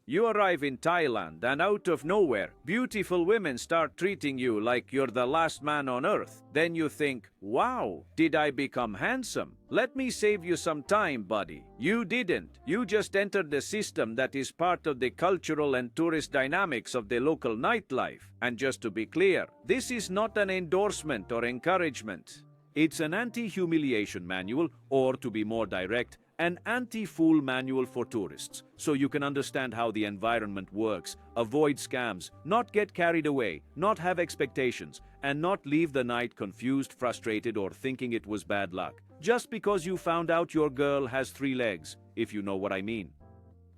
You arrive in Thailand and out of nowhere, beautiful women start treating you like you're the last man on earth. Then you think, wow, did I become handsome? Let me save you some time, buddy. You didn't. You just entered the system that is part of the cultural and tourist dynamics of the local nightlife. And just to be clear, this is not an endorsement or encouragement. It's an anti-humiliation manual, or to be more direct, an anti-fool manual for tourists, so you can understand how the environment works, avoid scams, not get carried away, not have expectations, and not leave the night confused, frustrated, or thinking it was bad luck, just because you found out your girl has 3 legs, if you know what I mean.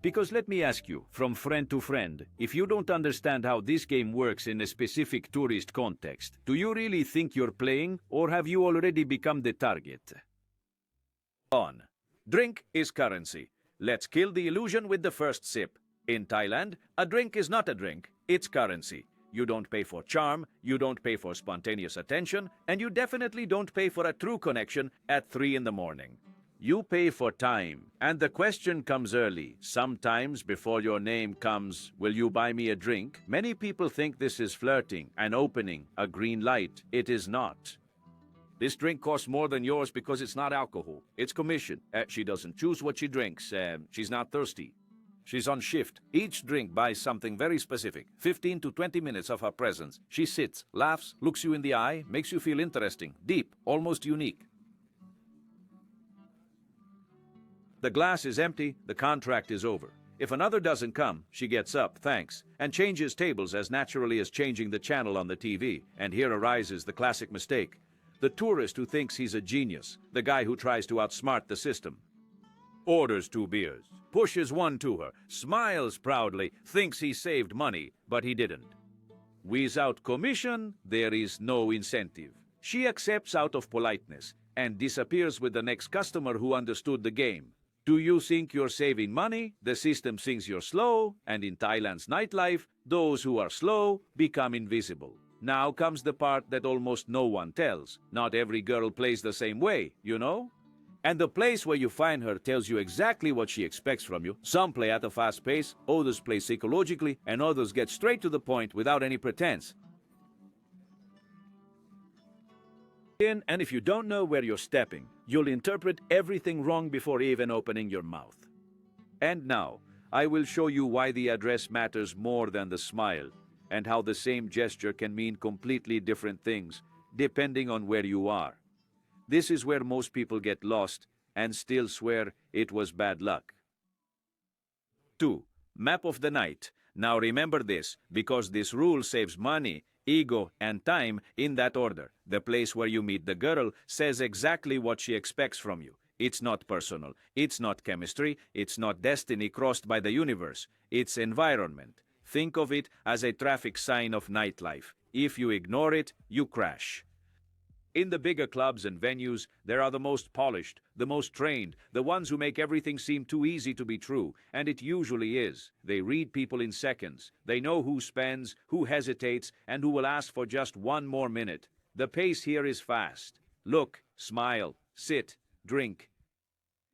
Because let me ask you, from friend to friend, if you don't understand how this game works in a specific tourist context, do you really think you're playing, or have you already become the target? On. Drink is currency. Let's kill the illusion with the first sip. In Thailand, a drink is not a drink, it's currency. You don't pay for charm, you don't pay for spontaneous attention, and you definitely don't pay for a true connection at 3 in the morning. You pay for time, and the question comes early, sometimes before your name comes, will you buy me a drink? Many people think this is flirting, an opening, a green light. It is not. This drink costs more than yours because it's not alcohol. It's commission. She doesn't choose what she drinks. She's not thirsty. She's on shift. Each drink buys something very specific. 15 to 20 minutes of her presence. She sits, laughs, looks you in the eye, makes you feel interesting, deep, almost unique. The glass is empty, the contract is over. If another doesn't come, she gets up, thanks, and changes tables as naturally as changing the channel on the TV. And here arises the classic mistake. The tourist who thinks he's a genius, the guy who tries to outsmart the system. Orders 2 beers, pushes one to her, smiles proudly, thinks he saved money, but he didn't. Without commission, there is no incentive. She accepts out of politeness and disappears with the next customer who understood the game. Do you think you're saving money? The system thinks you're slow, and in Thailand's nightlife, those who are slow become invisible. Now comes the part that almost no one tells. Not every girl plays the same way, you know? And the place where you find her tells you exactly what she expects from you. Some play at a fast pace, others play psychologically, and others get straight to the point without any pretense. And if you don't know where you're stepping, you'll interpret everything wrong before even opening your mouth. And now, I will show you why the address matters more than the smile, and how the same gesture can mean completely different things, depending on where you are. This is where most people get lost and still swear it was bad luck. 2. Map of the night. Now remember this, because this rule saves money, ego, and time in that order. The place where you meet the girl says exactly what she expects from you. It's not personal, it's not chemistry, it's not destiny crossed by the universe, it's environment. Think of it as a traffic sign of nightlife. If you ignore it, you crash. In the bigger clubs and venues, there are the most polished, the most trained, the ones who make everything seem too easy to be true, and it usually is. They read people in seconds. They know who spends, who hesitates, and who will ask for just one more minute. The pace here is fast. Look, smile, sit, drink.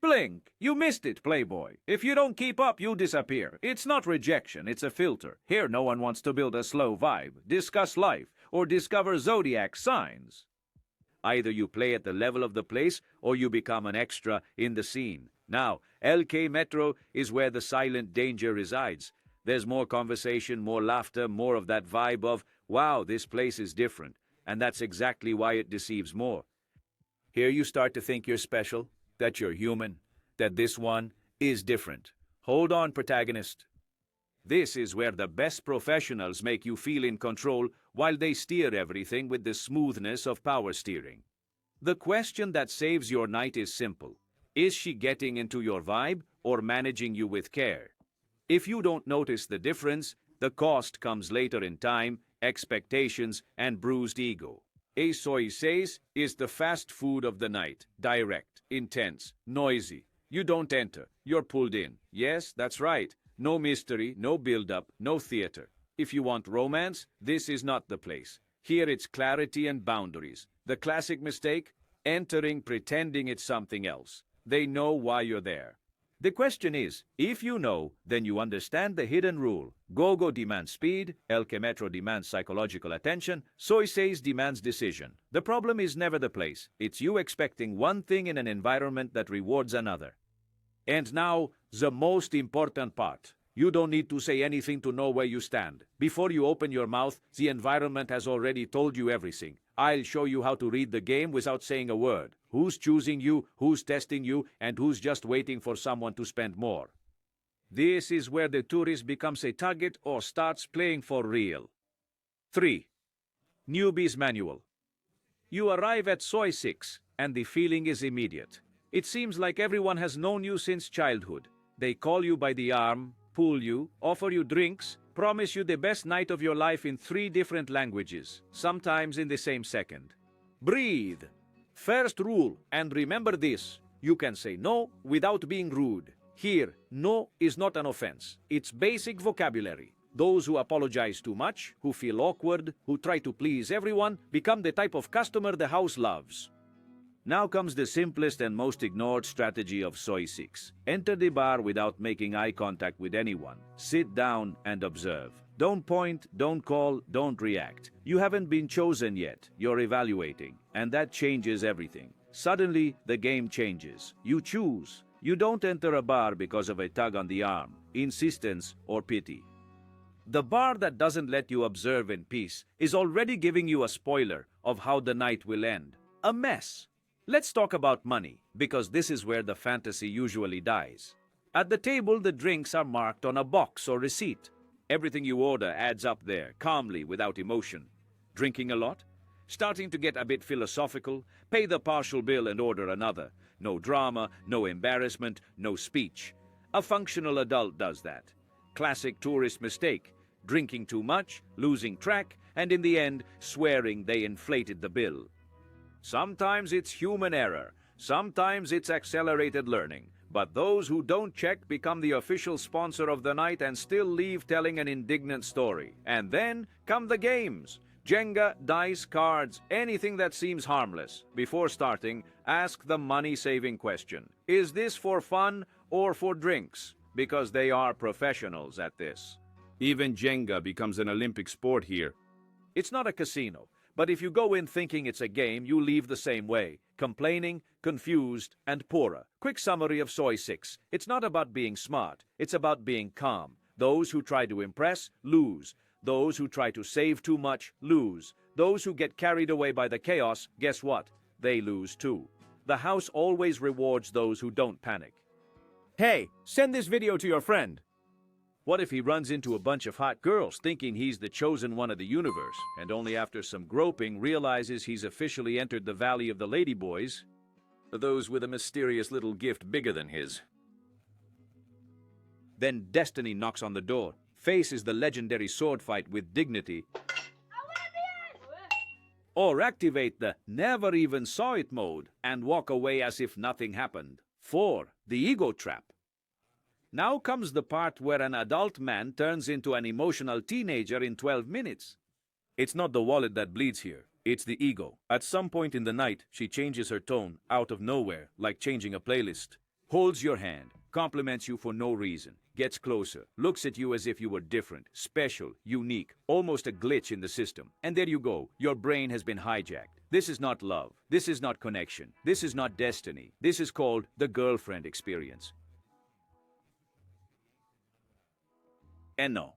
Blink! You missed it, playboy. If you don't keep up, you disappear. It's not rejection, it's a filter. Here no one wants to build a slow vibe, discuss life, or discover zodiac signs. Either you play at the level of the place, or you become an extra in the scene. Now, LK Metro is where the silent danger resides. There's more conversation, more laughter, more of that vibe of, wow, this place is different. And that's exactly why it deceives more. Here you start to think you're special, that you're human, that this one is different. Hold on, protagonist. This is where the best professionals make you feel in control while they steer everything with the smoothness of power steering. The question that saves your night is simple. Is she getting into your vibe or managing you with care? If you don't notice the difference, the cost comes later in time, expectations, and bruised ego. A soy says is the fast food of the night. Direct, intense, noisy. You don't enter, you're pulled in. Yes, that's right. No mystery, no build-up, no theater. If you want romance, this is not the place. Here it's clarity and boundaries. The classic mistake? Entering pretending it's something else. They know why you're there. The question is, if you know, then you understand the hidden rule. Go-go demands speed, El que Metro demands psychological attention, Soy says demands decision. The problem is never the place. It's you expecting one thing in an environment that rewards another. And now, the most important part. You don't need to say anything to know where you stand. Before you open your mouth, the environment has already told you everything. I'll show you how to read the game without saying a word. Who's choosing you, who's testing you, and who's just waiting for someone to spend more. This is where the tourist becomes a target or starts playing for real. 3. Newbies Manual. You arrive at Soy 6, and the feeling is immediate. It seems like everyone has known you since childhood. They call you by the arm, pull you, offer you drinks, promise you the best night of your life in 3 different languages, sometimes in the same second. Breathe. First rule, and remember this, you can say no without being rude. Here, no is not an offense. It's basic vocabulary. Those who apologize too much, who feel awkward, who try to please everyone, become the type of customer the house loves. Now comes the simplest and most ignored strategy of Soy 6. Enter the bar without making eye contact with anyone. Sit down and observe. Don't point, don't call, don't react. You haven't been chosen yet. You're evaluating. And that changes everything. Suddenly, the game changes. You choose. You don't enter a bar because of a tug on the arm, insistence, or pity. The bar that doesn't let you observe in peace is already giving you a spoiler of how the night will end. A mess. Let's talk about money, because this is where the fantasy usually dies. At the table, the drinks are marked on a box or receipt. Everything you order adds up there, calmly, without emotion. Drinking a lot? Starting to get a bit philosophical? Pay the partial bill and order another. No drama, no embarrassment, no speech. A functional adult does that. Classic tourist mistake. Drinking too much, losing track, and in the end, swearing they inflated the bill. Sometimes it's human error. Sometimes it's accelerated learning. But those who don't check become the official sponsor of the night and still leave telling an indignant story. And then come the games. Jenga, dice, cards, anything that seems harmless. Before starting, ask the money-saving question. Is this for fun or for drinks? Because they are professionals at this. Even Jenga becomes an Olympic sport here. It's not a casino. But if you go in thinking it's a game, you leave the same way. Complaining, confused, and poorer. Quick summary of Soy 6. It's not about being smart. It's about being calm. Those who try to impress, lose. Those who try to save too much, lose. Those who get carried away by the chaos, guess what? They lose too. The house always rewards those who don't panic. Hey, send this video to your friend. What if he runs into a bunch of hot girls thinking he's the chosen one of the universe, and only after some groping realizes he's officially entered the valley of the ladyboys, those with a mysterious little gift bigger than his? Then destiny knocks on the door, faces the legendary sword fight with dignity, or activate the never even saw it mode and walk away as if nothing happened. 4. The ego trap. Now comes the part where an adult man turns into an emotional teenager in 12 minutes. It's not the wallet that bleeds here. It's the ego. At some point in the night, she changes her tone, out of nowhere, like changing a playlist. Holds your hand, compliments you for no reason, gets closer, looks at you as if you were different, special, unique, almost a glitch in the system. And there you go. Your brain has been hijacked. This is not love. This is not connection. This is not destiny. This is called the girlfriend experience. And no,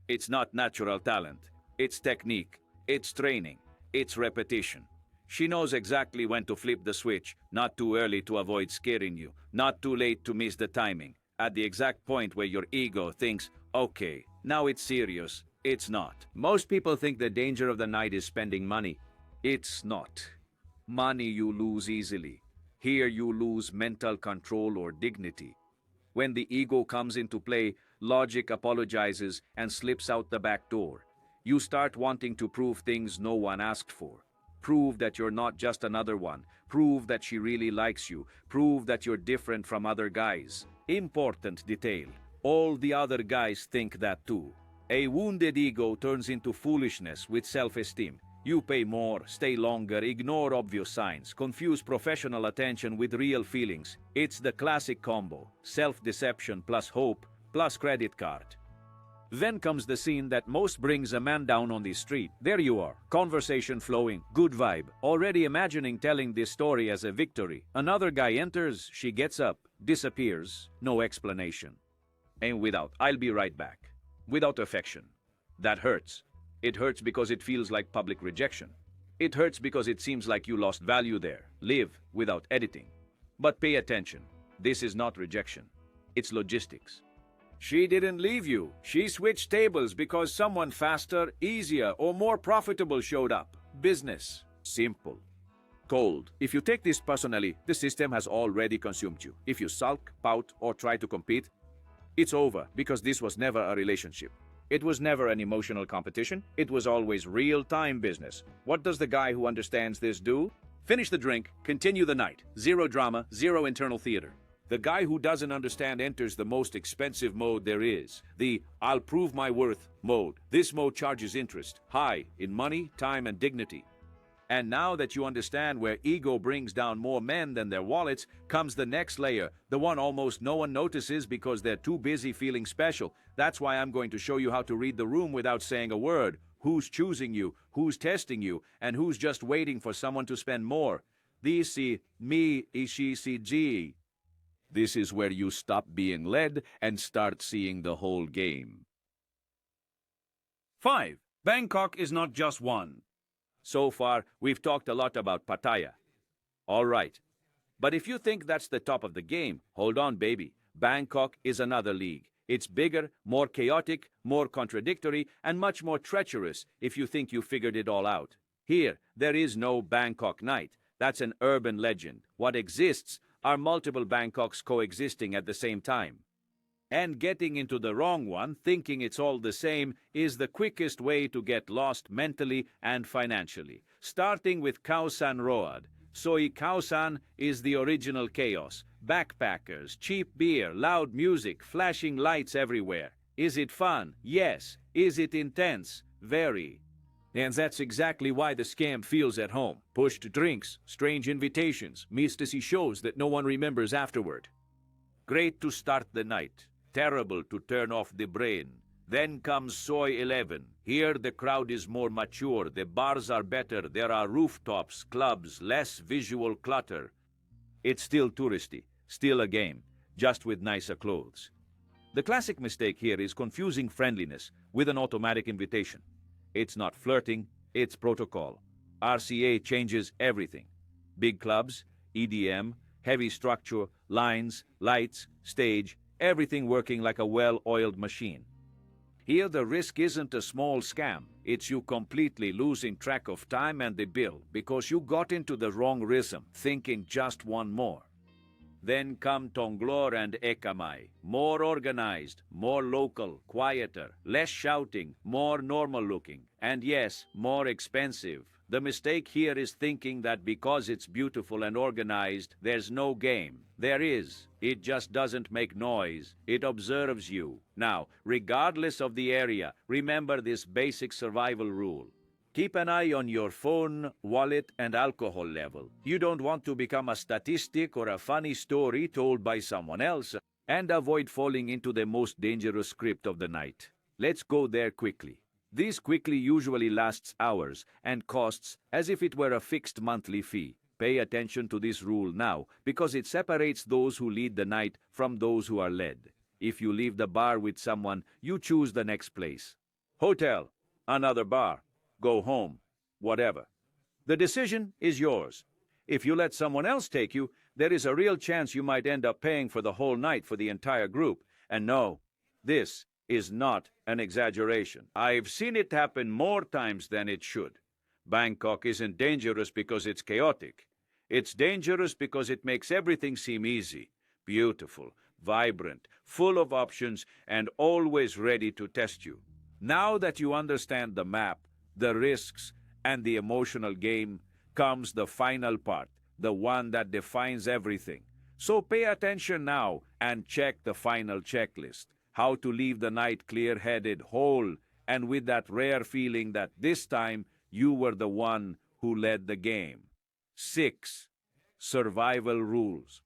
it's not natural talent. It's technique. It's training. It's repetition. She knows exactly when to flip the switch, not too early to avoid scaring you, not too late to miss the timing, at the exact point where your ego thinks, okay, now it's serious. It's not. Most people think the danger of the night is spending money. It's not. Money you lose easily. Here you lose mental control or dignity. When the ego comes into play, logic apologizes and slips out the back door. You start wanting to prove things no one asked for. Prove that you're not just another one. Prove that she really likes you. Prove that you're different from other guys. Important detail. All the other guys think that too. A wounded ego turns into foolishness with self-esteem. You pay more, stay longer, ignore obvious signs, confuse professional attention with real feelings. It's the classic combo: self-deception plus hope plus credit card. Then comes the scene that most brings a man down on the street. There you are, conversation flowing, good vibe, already imagining telling this story as a victory. Another guy enters, she gets up, disappears, no explanation. And without, "I'll be right back." Without affection. That hurts. It hurts because it feels like public rejection. It hurts because it seems like you lost value there. Live without editing. But pay attention. This is not rejection. It's logistics. She didn't leave you. She switched tables because someone faster, easier, or more profitable showed up. Business. Simple. Cold. If you take this personally, the system has already consumed you. If you sulk, pout, or try to compete, it's over, because this was never a relationship. It was never an emotional competition. It was always real-time business. What does the guy who understands this do? Finish the drink, continue the night. Zero drama, zero internal theater. The guy who doesn't understand enters the most expensive mode there is, the "I'll prove my worth" mode. This mode charges interest, high in money, time, and dignity. And now that you understand where ego brings down more men than their wallets, comes the next layer, the one almost no one notices because they're too busy feeling special. That's why I'm going to show you how to read the room without saying a word. Who's choosing you, who's testing you, and who's just waiting for someone to spend more. This is me, ishicg. This is where you stop being led and start seeing the whole game. 5. Bangkok is not just one. So far, we've talked a lot about Pattaya. All right. But if you think that's the top of the game, hold on, baby. Bangkok is another league. It's bigger, more chaotic, more contradictory, and much more treacherous if you think you figured it all out. Here, there is no Bangkok night. That's an urban legend. What exists are multiple Bangkoks coexisting at the same time. And getting into the wrong one, thinking it's all the same, is the quickest way to get lost mentally and financially. Starting with Khao San Road. Soi Khao San is the original chaos. Backpackers, cheap beer, loud music, flashing lights everywhere. Is it fun? Yes. Is it intense? Very. And that's exactly why the scam feels at home. Pushed drinks, strange invitations, mysticy shows that no one remembers afterward. Great to start the night. Terrible to turn off the brain. Then comes Soi 11. Here the crowd is more mature, the bars are better, there are rooftops, clubs, less visual clutter. It's still touristy, still a game, just with nicer clothes. The classic mistake here is confusing friendliness with an automatic invitation. It's not flirting, it's protocol. RCA changes everything. Big clubs, EDM, heavy structure, lines, lights, stage, everything working like a well-oiled machine. Here the risk isn't a small scam, it's you completely losing track of time and the bill because you got into the wrong rhythm, thinking just one more. Then come Tonglor and Ekamai, more organized, more local, quieter, less shouting, more normal looking, and yes, more expensive. The mistake here is thinking that because it's beautiful and organized, there's no game. There is. It just doesn't make noise. It observes you. Now, regardless of the area, remember this basic survival rule. Keep an eye on your phone, wallet, and alcohol level. You don't want to become a statistic or a funny story told by someone else, and avoid falling into the most dangerous script of the night. Let's go there quickly. This quickly usually lasts hours and costs as if it were a fixed monthly fee. Pay attention to this rule now, because it separates those who lead the night from those who are led. If you leave the bar with someone, you choose the next place. Hotel, another bar, go home, whatever. The decision is yours. If you let someone else take you, there is a real chance you might end up paying for the whole night for the entire group. And no, this is not an exaggeration. I've seen it happen more times than it should. Bangkok isn't dangerous because it's chaotic. It's dangerous because it makes everything seem easy, beautiful, vibrant, full of options, and always ready to test you. Now that you understand the map, the risks, and the emotional game, comes the final part, the one that defines everything. So pay attention now and check the final checklist. How to leave the night clear-headed, whole, and with that rare feeling that this time you were the one who led the game. 6. Survival rules.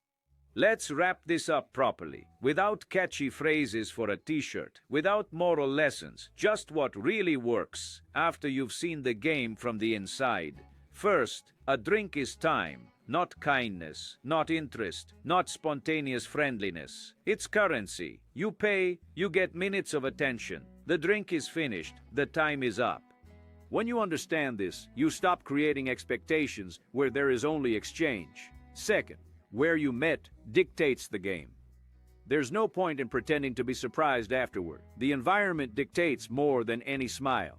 Let's wrap this up properly, without catchy phrases for a t-shirt, without moral lessons, just what really works after you've seen the game from the inside. First, a drink is time, not kindness, not interest, not spontaneous friendliness. It's currency. You pay, you get minutes of attention. The drink is finished, the time is up. When you understand this, you stop creating expectations where there is only exchange. Second, where you met dictates the game. There's no point in pretending to be surprised afterward. The environment dictates more than any smile.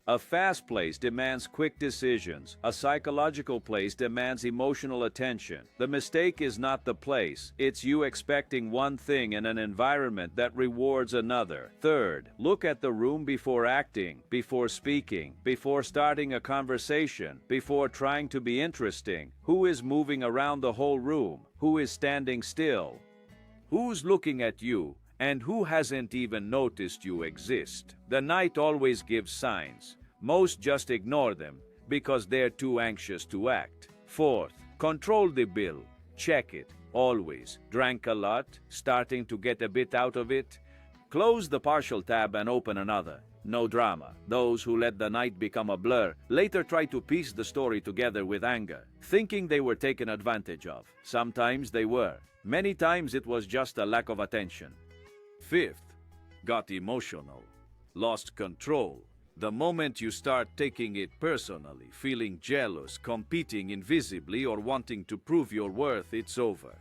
A fast place demands quick decisions. A psychological place demands emotional attention. The mistake is not the place. It's you expecting one thing in an environment that rewards another. Third, look at the room before acting, before speaking, before starting a conversation, before trying to be interesting. Who is moving around the whole room? Who is standing still? Who's looking at you? And who hasn't even noticed you exist? The night always gives signs. Most just ignore them because they're too anxious to act. Fourth, control the bill. Check it, always. Drank a lot, starting to get a bit out of it? Close the partial tab and open another. No drama. Those who let the night become a blur later try to piece the story together with anger, thinking they were taken advantage of. Sometimes they were. Many times it was just a lack of attention. Fifth, got emotional, lost control. The moment you start taking it personally, feeling jealous, competing invisibly, or wanting to prove your worth, it's over.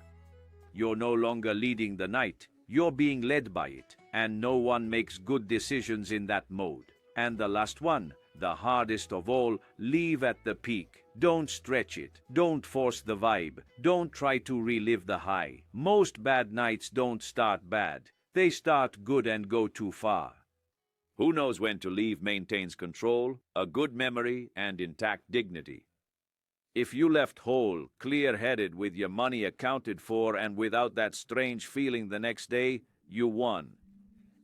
You're no longer leading the night, you're being led by it, and no one makes good decisions in that mode. And the last one, the hardest of all, leave at the peak. Don't stretch it. Don't force the vibe. Don't try to relive the high. Most bad nights don't start bad. They start good and go too far. Who knows when to leave maintains control, a good memory, and intact dignity. If you left whole, clear-headed, with your money accounted for, and without that strange feeling the next day, you won.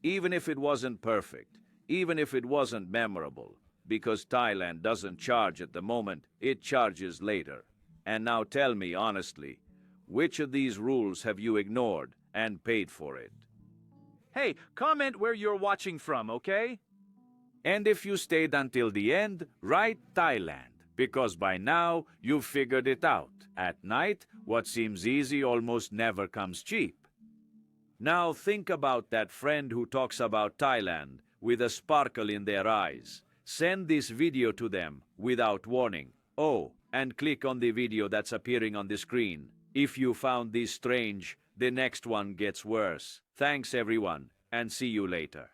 Even if it wasn't perfect, even if it wasn't memorable, because Thailand doesn't charge at the moment, it charges later. And now tell me honestly, which of these rules have you ignored and paid for it? Hey, comment where you're watching from, okay? And if you stayed until the end, write Thailand, because by now you've figured it out. At night, what seems easy almost never comes cheap. Now think about that friend who talks about Thailand with a sparkle in their eyes. Send this video to them without warning. Oh, and click on the video that's appearing on the screen. If you found this strange, the next one gets worse. Thanks everyone, and see you later.